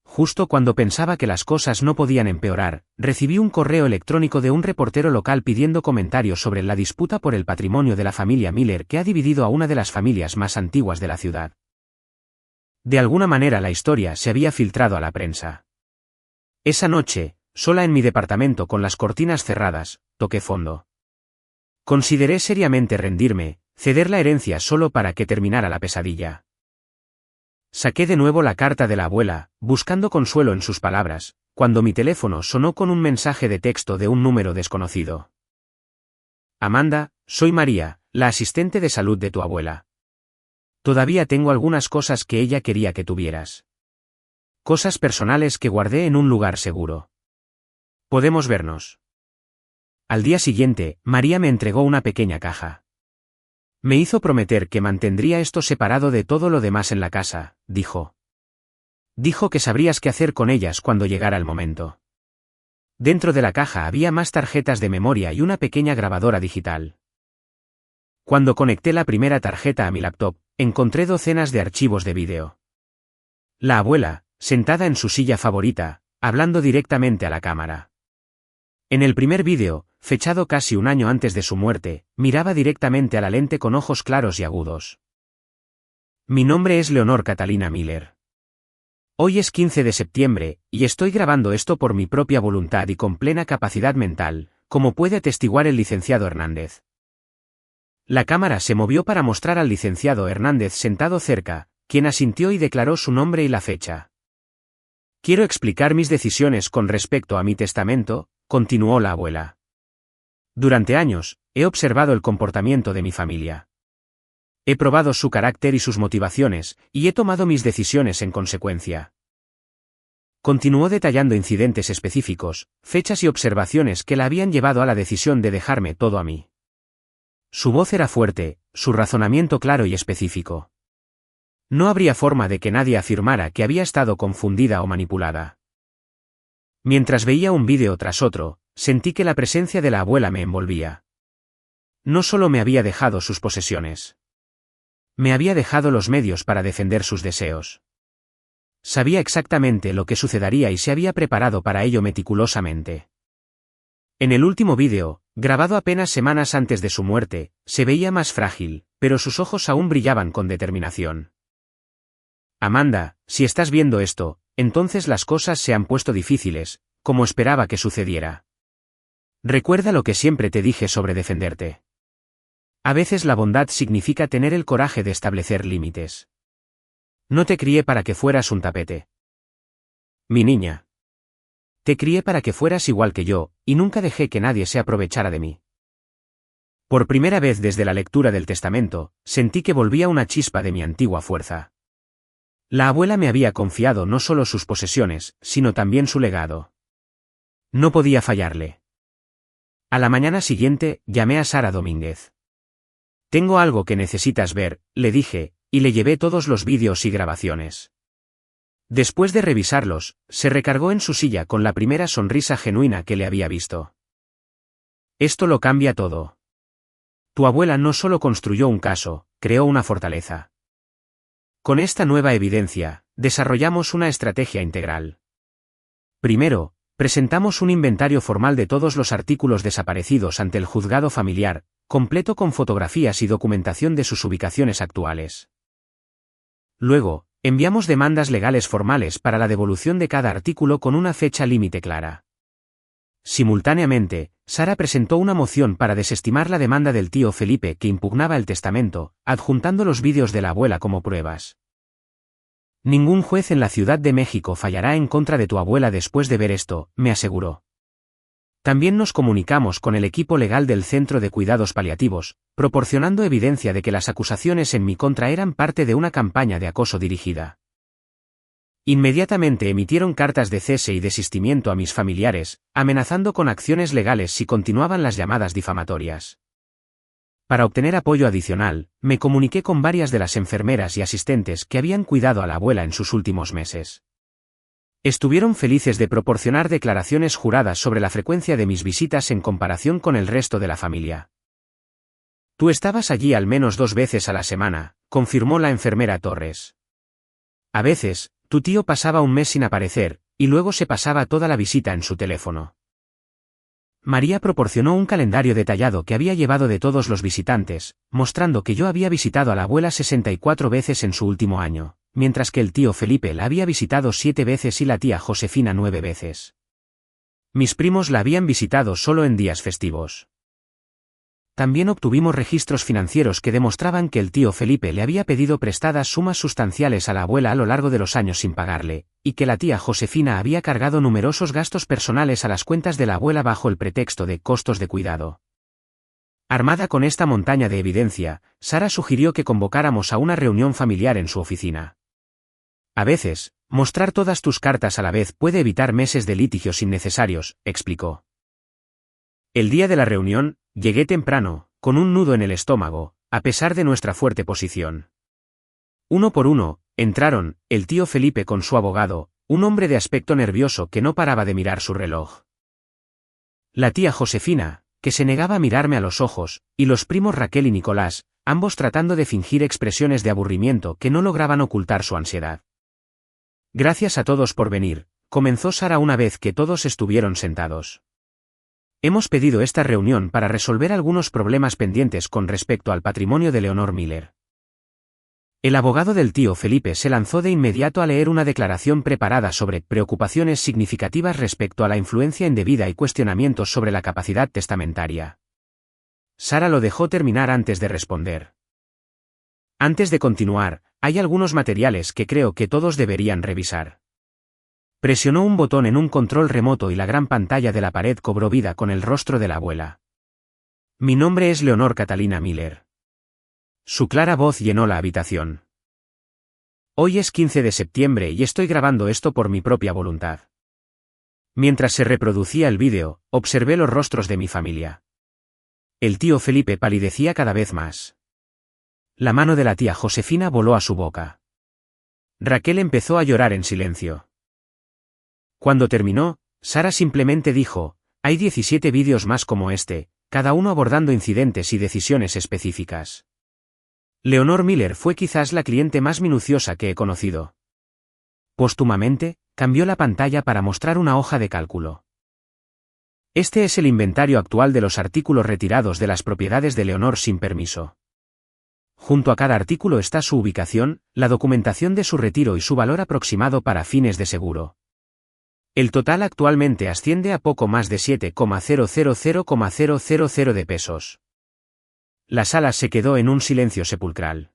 Justo cuando pensaba que las cosas no podían empeorar, recibí un correo electrónico de un reportero local pidiendo comentarios sobre la disputa por el patrimonio de la familia Miller que ha dividido a una de las familias más antiguas de la ciudad. De alguna manera la historia se había filtrado a la prensa. Esa noche, sola en mi departamento con las cortinas cerradas, toqué fondo. Consideré seriamente rendirme, ceder la herencia solo para que terminara la pesadilla. Saqué de nuevo la carta de la abuela, buscando consuelo en sus palabras, cuando mi teléfono sonó con un mensaje de texto de un número desconocido. Amanda, soy María, la asistente de salud de tu abuela. Todavía tengo algunas cosas que ella quería que tuvieras. Cosas personales que guardé en un lugar seguro. Podemos vernos. Al día siguiente, María me entregó una pequeña caja. Me hizo prometer que mantendría esto separado de todo lo demás en la casa, dijo. Dijo que sabrías qué hacer con ellas cuando llegara el momento. Dentro de la caja había más tarjetas de memoria y una pequeña grabadora digital. Cuando conecté la primera tarjeta a mi laptop, encontré docenas de archivos de vídeo. La abuela, sentada en su silla favorita, hablando directamente a la cámara. En el primer vídeo, fechado casi un año antes de su muerte, miraba directamente a la lente con ojos claros y agudos. Mi nombre es Leonor Catalina Miller. Hoy es 15 de septiembre, y estoy grabando esto por mi propia voluntad y con plena capacidad mental, como puede atestiguar el licenciado Hernández. La cámara se movió para mostrar al licenciado Hernández sentado cerca, quien asintió y declaró su nombre y la fecha. Quiero explicar mis decisiones con respecto a mi testamento, continuó la abuela. Durante años, he observado el comportamiento de mi familia. He probado su carácter y sus motivaciones, y he tomado mis decisiones en consecuencia. Continuó detallando incidentes específicos, fechas y observaciones que la habían llevado a la decisión de dejarme todo a mí. Su voz era fuerte, su razonamiento claro y específico. No habría forma de que nadie afirmara que había estado confundida o manipulada. Mientras veía un vídeo tras otro, sentí que la presencia de la abuela me envolvía. No solo me había dejado sus posesiones. Me había dejado los medios para defender sus deseos. Sabía exactamente lo que sucedería y se había preparado para ello meticulosamente. En el último vídeo, grabado apenas semanas antes de su muerte, se veía más frágil, pero sus ojos aún brillaban con determinación. Amanda, si estás viendo esto, entonces las cosas se han puesto difíciles, como esperaba que sucediera. Recuerda lo que siempre te dije sobre defenderte. A veces la bondad significa tener el coraje de establecer límites. No te crié para que fueras un tapete. Mi niña. Te crié para que fueras igual que yo, y nunca dejé que nadie se aprovechara de mí. Por primera vez desde la lectura del testamento, sentí que volvía una chispa de mi antigua fuerza. La abuela me había confiado no solo sus posesiones, sino también su legado. No podía fallarle. A la mañana siguiente, llamé a Sara Domínguez. Tengo algo que necesitas ver, le dije, y le llevé todos los vídeos y grabaciones. Después de revisarlos, se recargó en su silla con la primera sonrisa genuina que le había visto. Esto lo cambia todo. Tu abuela no solo construyó un caso, creó una fortaleza. Con esta nueva evidencia, desarrollamos una estrategia integral. Primero, presentamos un inventario formal de todos los artículos desaparecidos ante el juzgado familiar, completo con fotografías y documentación de sus ubicaciones actuales. Luego, enviamos demandas legales formales para la devolución de cada artículo con una fecha límite clara. Simultáneamente, Sara presentó una moción para desestimar la demanda del tío Felipe que impugnaba el testamento, adjuntando los vídeos de la abuela como pruebas. Ningún juez en la Ciudad de México fallará en contra de tu abuela después de ver esto, me aseguró. También nos comunicamos con el equipo legal del Centro de Cuidados Paliativos, proporcionando evidencia de que las acusaciones en mi contra eran parte de una campaña de acoso dirigida. Inmediatamente emitieron cartas de cese y desistimiento a mis familiares, amenazando con acciones legales si continuaban las llamadas difamatorias. Para obtener apoyo adicional, me comuniqué con varias de las enfermeras y asistentes que habían cuidado a la abuela en sus últimos meses. Estuvieron felices de proporcionar declaraciones juradas sobre la frecuencia de mis visitas en comparación con el resto de la familia. Tú estabas allí al menos 2 veces a la semana, confirmó la enfermera Torres. A veces, tu tío pasaba un mes sin aparecer, y luego se pasaba toda la visita en su teléfono. María proporcionó un calendario detallado que había llevado de todos los visitantes, mostrando que yo había visitado a la abuela 64 veces en su último año, mientras que el tío Felipe la había visitado 7 veces y la tía Josefina 9 veces. Mis primos la habían visitado solo en días festivos. También obtuvimos registros financieros que demostraban que el tío Felipe le había pedido prestadas sumas sustanciales a la abuela a lo largo de los años sin pagarle, y que la tía Josefina había cargado numerosos gastos personales a las cuentas de la abuela bajo el pretexto de costos de cuidado. Armada con esta montaña de evidencia, Sara sugirió que convocáramos a una reunión familiar en su oficina. A veces, mostrar todas tus cartas a la vez puede evitar meses de litigios innecesarios, explicó. El día de la reunión, llegué temprano, con un nudo en el estómago, a pesar de nuestra fuerte posición. Uno por uno, entraron, el tío Felipe con su abogado, un hombre de aspecto nervioso que no paraba de mirar su reloj. La tía Josefina, que se negaba a mirarme a los ojos, y los primos Raquel y Nicolás, ambos tratando de fingir expresiones de aburrimiento que no lograban ocultar su ansiedad. Gracias a todos por venir, comenzó Sara una vez que todos estuvieron sentados. Hemos pedido esta reunión para resolver algunos problemas pendientes con respecto al patrimonio de Leonor Miller. El abogado del tío Felipe se lanzó de inmediato a leer una declaración preparada sobre preocupaciones significativas respecto a la influencia indebida y cuestionamientos sobre la capacidad testamentaria. Sara lo dejó terminar antes de responder. Antes de continuar, hay algunos materiales que creo que todos deberían revisar. Presionó un botón en un control remoto y la gran pantalla de la pared cobró vida con el rostro de la abuela. Mi nombre es Leonor Catalina Miller. Su clara voz llenó la habitación. Hoy es 15 de septiembre y estoy grabando esto por mi propia voluntad. Mientras se reproducía el vídeo, observé los rostros de mi familia. El tío Felipe palidecía cada vez más. La mano de la tía Josefina voló a su boca. Raquel empezó a llorar en silencio. Cuando terminó, Sara simplemente dijo, hay 17 vídeos más como este, cada uno abordando incidentes y decisiones específicas. Leonor Miller fue quizás la cliente más minuciosa que he conocido. Póstumamente, cambió la pantalla para mostrar una hoja de cálculo. Este es el inventario actual de los artículos retirados de las propiedades de Leonor sin permiso. Junto a cada artículo está su ubicación, la documentación de su retiro y su valor aproximado para fines de seguro. El total actualmente asciende a poco más de 7,000,000 de pesos. La sala se quedó en un silencio sepulcral.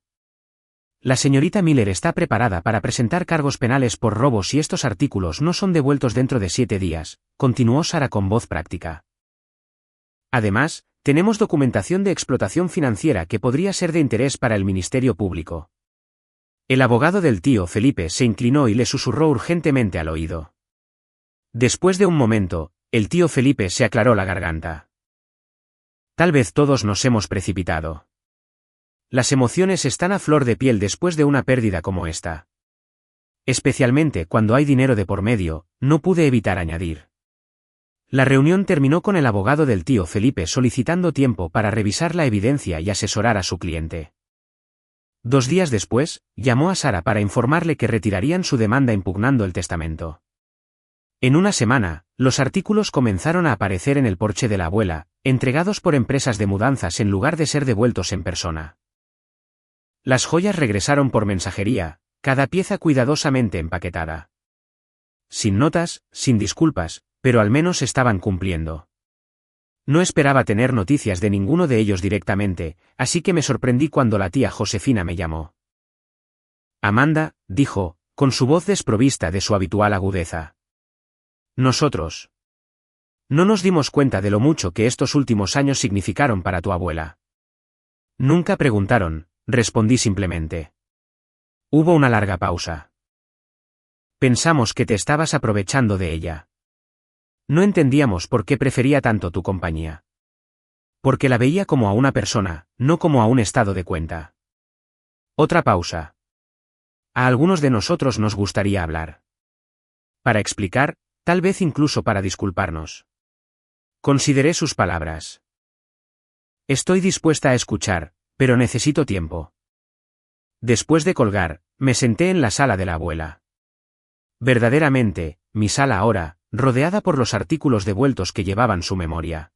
La señorita Miller está preparada para presentar cargos penales por robo si estos artículos no son devueltos dentro de 7 días, continuó Sara con voz práctica. Además, tenemos documentación de explotación financiera que podría ser de interés para el Ministerio Público. El abogado del tío Felipe se inclinó y le susurró urgentemente al oído. Después de un momento, el tío Felipe se aclaró la garganta. Tal vez todos nos hemos precipitado. Las emociones están a flor de piel después de una pérdida como esta. Especialmente cuando hay dinero de por medio, no pude evitar añadir. La reunión terminó con el abogado del tío Felipe solicitando tiempo para revisar la evidencia y asesorar a su cliente. 2 días después, llamó a Sara para informarle que retirarían su demanda impugnando el testamento. En una semana, los artículos comenzaron a aparecer en el porche de la abuela, entregados por empresas de mudanzas en lugar de ser devueltos en persona. Las joyas regresaron por mensajería, cada pieza cuidadosamente empaquetada. Sin notas, sin disculpas, pero al menos estaban cumpliendo. No esperaba tener noticias de ninguno de ellos directamente, así que me sorprendí cuando la tía Josefina me llamó. Amanda, dijo, con su voz desprovista de su habitual agudeza. Nosotros. No nos dimos cuenta de lo mucho que estos últimos años significaron para tu abuela. Nunca preguntaron, respondí simplemente. Hubo una larga pausa. Pensamos que te estabas aprovechando de ella. No entendíamos por qué prefería tanto tu compañía. Porque la veía como a una persona, no como a un estado de cuenta. Otra pausa. A algunos de nosotros nos gustaría hablar. Para explicar, tal vez incluso para disculparnos. Consideré sus palabras. Estoy dispuesta a escuchar, pero necesito tiempo. Después de colgar, me senté en la sala de la abuela. Verdaderamente, mi sala ahora, rodeada por los artículos devueltos que llevaban su memoria.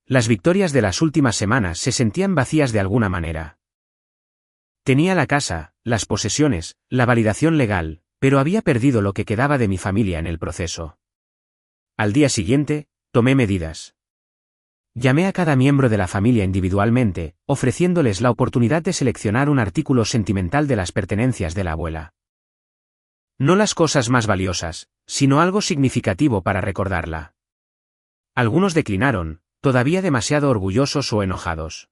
Las victorias de las últimas semanas se sentían vacías de alguna manera. Tenía la casa, las posesiones, la validación legal, pero había perdido lo que quedaba de mi familia en el proceso. Al día siguiente, tomé medidas. Llamé a cada miembro de la familia individualmente, ofreciéndoles la oportunidad de seleccionar un artículo sentimental de las pertenencias de la abuela. No las cosas más valiosas, sino algo significativo para recordarla. Algunos declinaron, todavía demasiado orgullosos o enojados.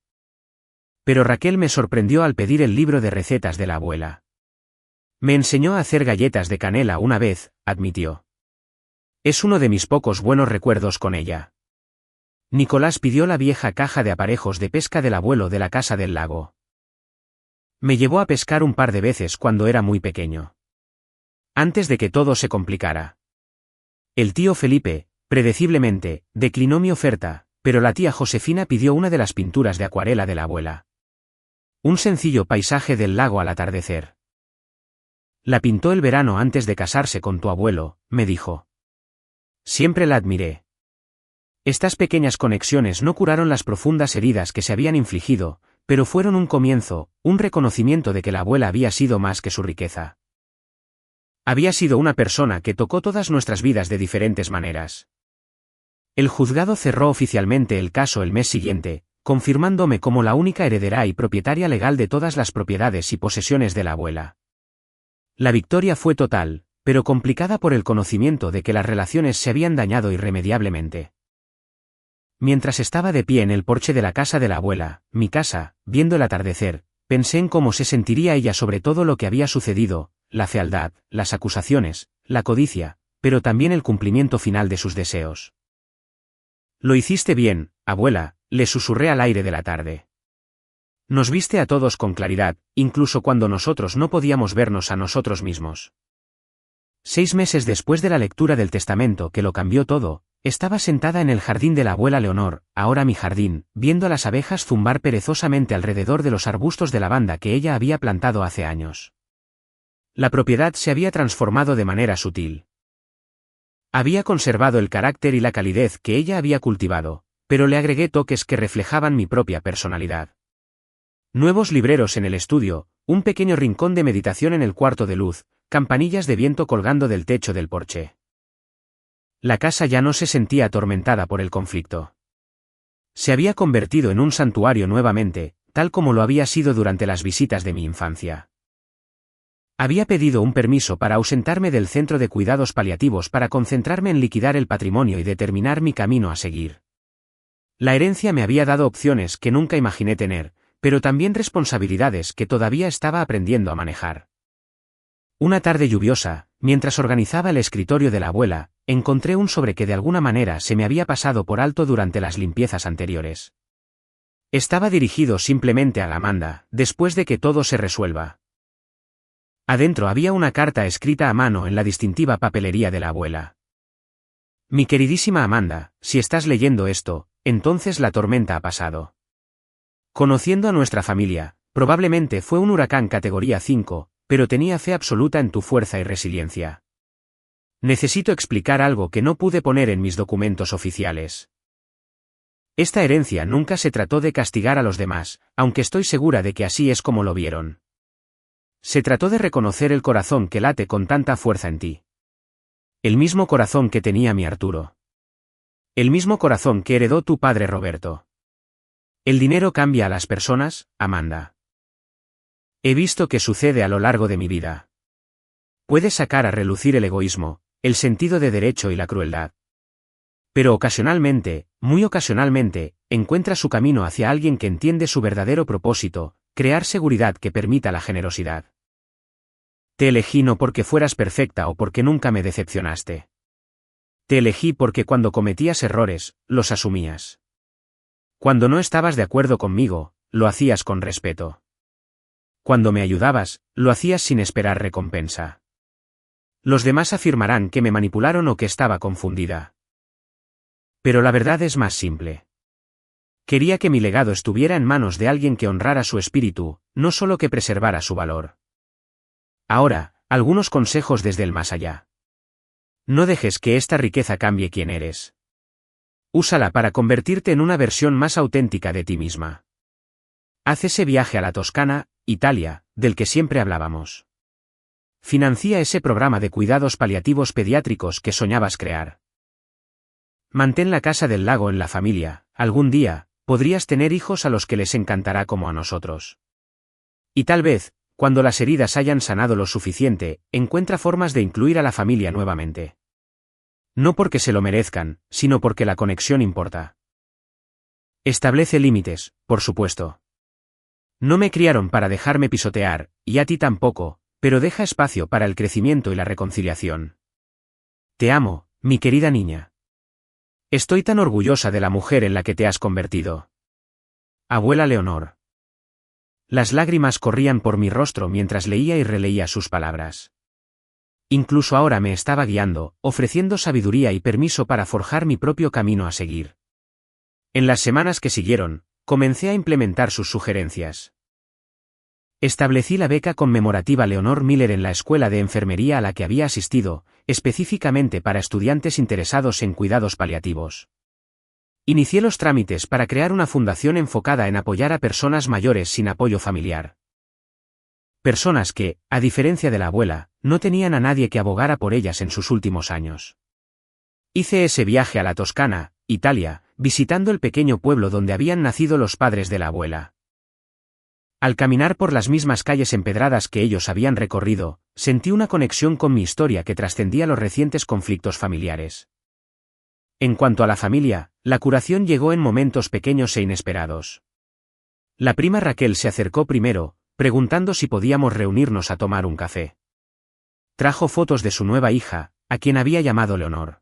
Pero Raquel me sorprendió al pedir el libro de recetas de la abuela. Me enseñó a hacer galletas de canela una vez, admitió. Es uno de mis pocos buenos recuerdos con ella. Nicolás pidió la vieja caja de aparejos de pesca del abuelo de la casa del lago. Me llevó a pescar un par de veces cuando era muy pequeño. Antes de que todo se complicara. El tío Felipe, predeciblemente, declinó mi oferta, pero la tía Josefina pidió una de las pinturas de acuarela de la abuela. Un sencillo paisaje del lago al atardecer. La pintó el verano antes de casarse con tu abuelo, me dijo. Siempre la admiré. Estas pequeñas conexiones no curaron las profundas heridas que se habían infligido, pero fueron un comienzo, un reconocimiento de que la abuela había sido más que su riqueza. Había sido una persona que tocó todas nuestras vidas de diferentes maneras. El juzgado cerró oficialmente el caso el mes siguiente, confirmándome como la única heredera y propietaria legal de todas las propiedades y posesiones de la abuela. La victoria fue total, pero complicada por el conocimiento de que las relaciones se habían dañado irremediablemente. Mientras estaba de pie en el porche de la casa de la abuela, mi casa, viendo el atardecer, pensé en cómo se sentiría ella sobre todo lo que había sucedido, la fealdad, las acusaciones, la codicia, pero también el cumplimiento final de sus deseos. Lo hiciste bien, abuela, le susurré al aire de la tarde. Nos viste a todos con claridad, incluso cuando nosotros no podíamos vernos a nosotros mismos. 6 meses después de la lectura del testamento que lo cambió todo, estaba sentada en el jardín de la abuela Leonor, ahora mi jardín, viendo a las abejas zumbar perezosamente alrededor de los arbustos de lavanda que ella había plantado hace años. La propiedad se había transformado de manera sutil. Había conservado el carácter y la calidez que ella había cultivado, pero le agregué toques que reflejaban mi propia personalidad. Nuevos libreros en el estudio, un pequeño rincón de meditación en el cuarto de luz, campanillas de viento colgando del techo del porche. La casa ya no se sentía atormentada por el conflicto. Se había convertido en un santuario nuevamente, tal como lo había sido durante las visitas de mi infancia. Había pedido un permiso para ausentarme del centro de cuidados paliativos para concentrarme en liquidar el patrimonio y determinar mi camino a seguir. La herencia me había dado opciones que nunca imaginé tener, pero también responsabilidades que todavía estaba aprendiendo a manejar. Una tarde lluviosa, mientras organizaba el escritorio de la abuela, encontré un sobre que de alguna manera se me había pasado por alto durante las limpiezas anteriores. Estaba dirigido simplemente a Amanda, después de que todo se resuelva. Adentro había una carta escrita a mano en la distintiva papelería de la abuela. Mi queridísima Amanda, si estás leyendo esto, entonces la tormenta ha pasado. Conociendo a nuestra familia, probablemente fue un huracán categoría 5, pero tenía fe absoluta en tu fuerza y resiliencia. Necesito explicar algo que no pude poner en mis documentos oficiales. Esta herencia nunca se trató de castigar a los demás, aunque estoy segura de que así es como lo vieron. Se trató de reconocer el corazón que late con tanta fuerza en ti. El mismo corazón que tenía mi Arturo. El mismo corazón que heredó tu padre Roberto. El dinero cambia a las personas, Amanda. He visto que sucede a lo largo de mi vida. Puede sacar a relucir el egoísmo, el sentido de derecho y la crueldad. Pero ocasionalmente, muy ocasionalmente, encuentra su camino hacia alguien que entiende su verdadero propósito, crear seguridad que permita la generosidad. Te elegí no porque fueras perfecta o porque nunca me decepcionaste. Te elegí porque cuando cometías errores, los asumías. Cuando no estabas de acuerdo conmigo, lo hacías con respeto. Cuando me ayudabas, lo hacías sin esperar recompensa. Los demás afirmarán que me manipularon o que estaba confundida. Pero la verdad es más simple. Quería que mi legado estuviera en manos de alguien que honrara su espíritu, no solo que preservara su valor. Ahora, algunos consejos desde el más allá. No dejes que esta riqueza cambie quién eres. Úsala para convertirte en una versión más auténtica de ti misma. Haz ese viaje a la Toscana, Italia, del que siempre hablábamos. Financia ese programa de cuidados paliativos pediátricos que soñabas crear. Mantén la casa del lago en la familia, algún día, podrías tener hijos a los que les encantará como a nosotros. Y tal vez, cuando las heridas hayan sanado lo suficiente, encuentra formas de incluir a la familia nuevamente. No porque se lo merezcan, sino porque la conexión importa. Establece límites, por supuesto. No me criaron para dejarme pisotear, y a ti tampoco, pero deja espacio para el crecimiento y la reconciliación. Te amo, mi querida niña. Estoy tan orgullosa de la mujer en la que te has convertido. Abuela Leonor. Las lágrimas corrían por mi rostro mientras leía y releía sus palabras. Incluso ahora me estaba guiando, ofreciendo sabiduría y permiso para forjar mi propio camino a seguir. En las semanas que siguieron, comencé a implementar sus sugerencias. Establecí la beca conmemorativa Leonor Miller en la escuela de enfermería a la que había asistido, específicamente para estudiantes interesados en cuidados paliativos. Inicié los trámites para crear una fundación enfocada en apoyar a personas mayores sin apoyo familiar. Personas que, a diferencia de la abuela, no tenían a nadie que abogara por ellas en sus últimos años. Hice ese viaje a la Toscana, Italia, visitando el pequeño pueblo donde habían nacido los padres de la abuela. Al caminar por las mismas calles empedradas que ellos habían recorrido, sentí una conexión con mi historia que trascendía los recientes conflictos familiares. En cuanto a la familia, la curación llegó en momentos pequeños e inesperados. La prima Raquel se acercó primero, preguntando si podíamos reunirnos a tomar un café. Trajo fotos de su nueva hija, a quien había llamado Leonor.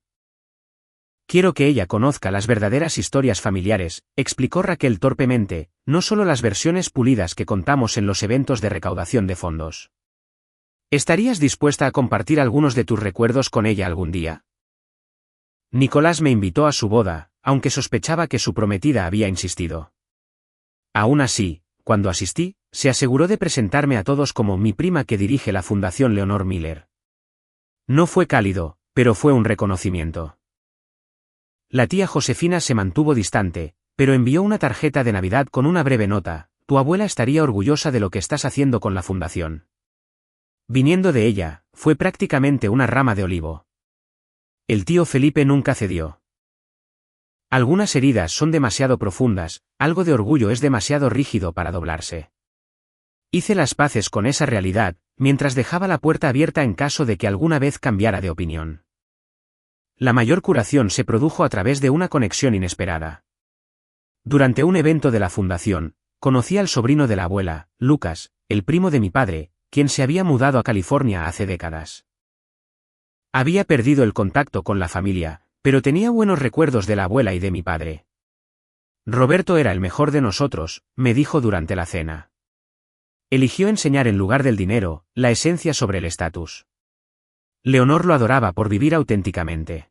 Quiero que ella conozca las verdaderas historias familiares, explicó Raquel torpemente, no solo las versiones pulidas que contamos en los eventos de recaudación de fondos. ¿Estarías dispuesta a compartir algunos de tus recuerdos con ella algún día? Nicolás me invitó a su boda, aunque sospechaba que su prometida había insistido. Aún así, cuando asistí, se aseguró de presentarme a todos como mi prima que dirige la Fundación Leonor Miller. No fue cálido, pero fue un reconocimiento. La tía Josefina se mantuvo distante, pero envió una tarjeta de Navidad con una breve nota: tu abuela estaría orgullosa de lo que estás haciendo con la fundación. Viniendo de ella, fue prácticamente una rama de olivo. El tío Felipe nunca cedió. Algunas heridas son demasiado profundas, algo de orgullo es demasiado rígido para doblarse. Hice las paces con esa realidad, mientras dejaba la puerta abierta en caso de que alguna vez cambiara de opinión. La mayor curación se produjo a través de una conexión inesperada. Durante un evento de la fundación, conocí al sobrino de la abuela, Lucas, el primo de mi padre, quien se había mudado a California hace décadas. Había perdido el contacto con la familia, pero tenía buenos recuerdos de la abuela y de mi padre. Roberto era el mejor de nosotros, me dijo durante la cena. Eligió enseñar en lugar del dinero, la esencia sobre el estatus. Leonor lo adoraba por vivir auténticamente.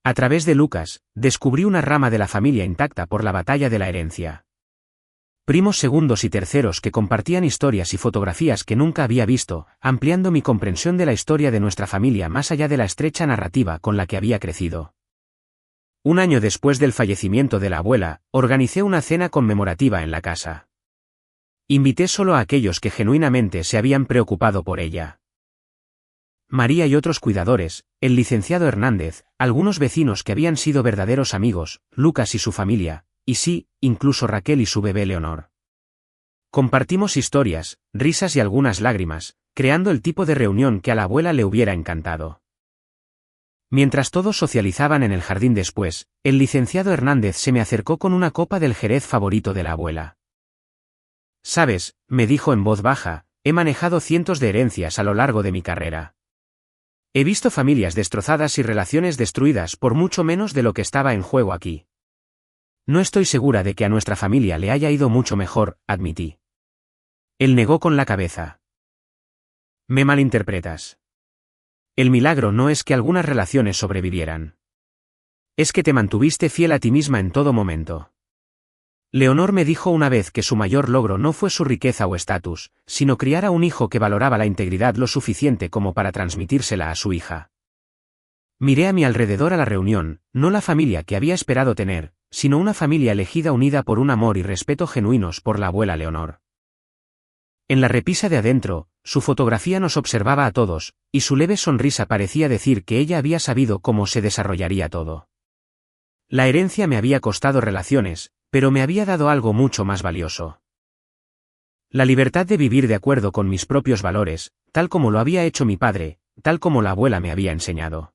A través de Lucas, descubrí una rama de la familia intacta por la batalla de la herencia. Primos segundos y terceros que compartían historias y fotografías que nunca había visto, ampliando mi comprensión de la historia de nuestra familia más allá de la estrecha narrativa con la que había crecido. Un año después del fallecimiento de la abuela, organicé una cena conmemorativa en la casa. Invité solo a aquellos que genuinamente se habían preocupado por ella. María y otros cuidadores, el licenciado Hernández, algunos vecinos que habían sido verdaderos amigos, Lucas y su familia, y sí, incluso Raquel y su bebé Leonor. Compartimos historias, risas y algunas lágrimas, creando el tipo de reunión que a la abuela le hubiera encantado. Mientras todos socializaban en el jardín después, el licenciado Hernández se me acercó con una copa del jerez favorito de la abuela. «Sabes», me dijo en voz baja, «he manejado cientos de herencias a lo largo de mi carrera. He visto familias destrozadas y relaciones destruidas por mucho menos de lo que estaba en juego aquí. No estoy segura de que a nuestra familia le haya ido mucho mejor», admití. Él negó con la cabeza. «Me malinterpretas. El milagro no es que algunas relaciones sobrevivieran. Es que te mantuviste fiel a ti misma en todo momento. Leonor me dijo una vez que su mayor logro no fue su riqueza o estatus, sino criar a un hijo que valoraba la integridad lo suficiente como para transmitírsela a su hija». Miré a mi alrededor a la reunión, no la familia que había esperado tener, sino una familia elegida unida por un amor y respeto genuinos por la abuela Leonor. En la repisa de adentro, su fotografía nos observaba a todos, y su leve sonrisa parecía decir que ella había sabido cómo se desarrollaría todo. La herencia me había costado relaciones, pero me había dado algo mucho más valioso. La libertad de vivir de acuerdo con mis propios valores, tal como lo había hecho mi padre, tal como la abuela me había enseñado.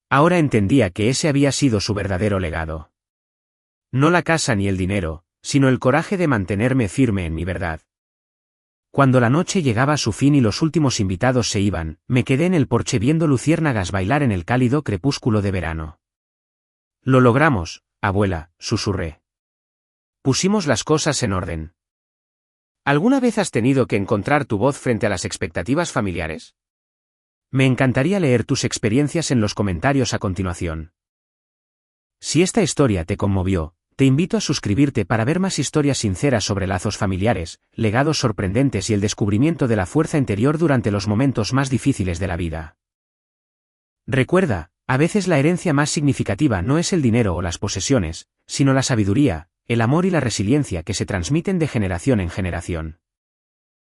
Ahora entendía que ese había sido su verdadero legado. No la casa ni el dinero, sino el coraje de mantenerme firme en mi verdad. Cuando la noche llegaba a su fin y los últimos invitados se iban, me quedé en el porche viendo luciérnagas bailar en el cálido crepúsculo de verano. Lo logramos, abuela, susurré. Pusimos las cosas en orden. ¿Alguna vez has tenido que encontrar tu voz frente a las expectativas familiares? Me encantaría leer tus experiencias en los comentarios a continuación. Si esta historia te conmovió, te invito a suscribirte para ver más historias sinceras sobre lazos familiares, legados sorprendentes y el descubrimiento de la fuerza interior durante los momentos más difíciles de la vida. Recuerda, a veces la herencia más significativa no es el dinero o las posesiones, sino la sabiduría, el amor y la resiliencia que se transmiten de generación en generación.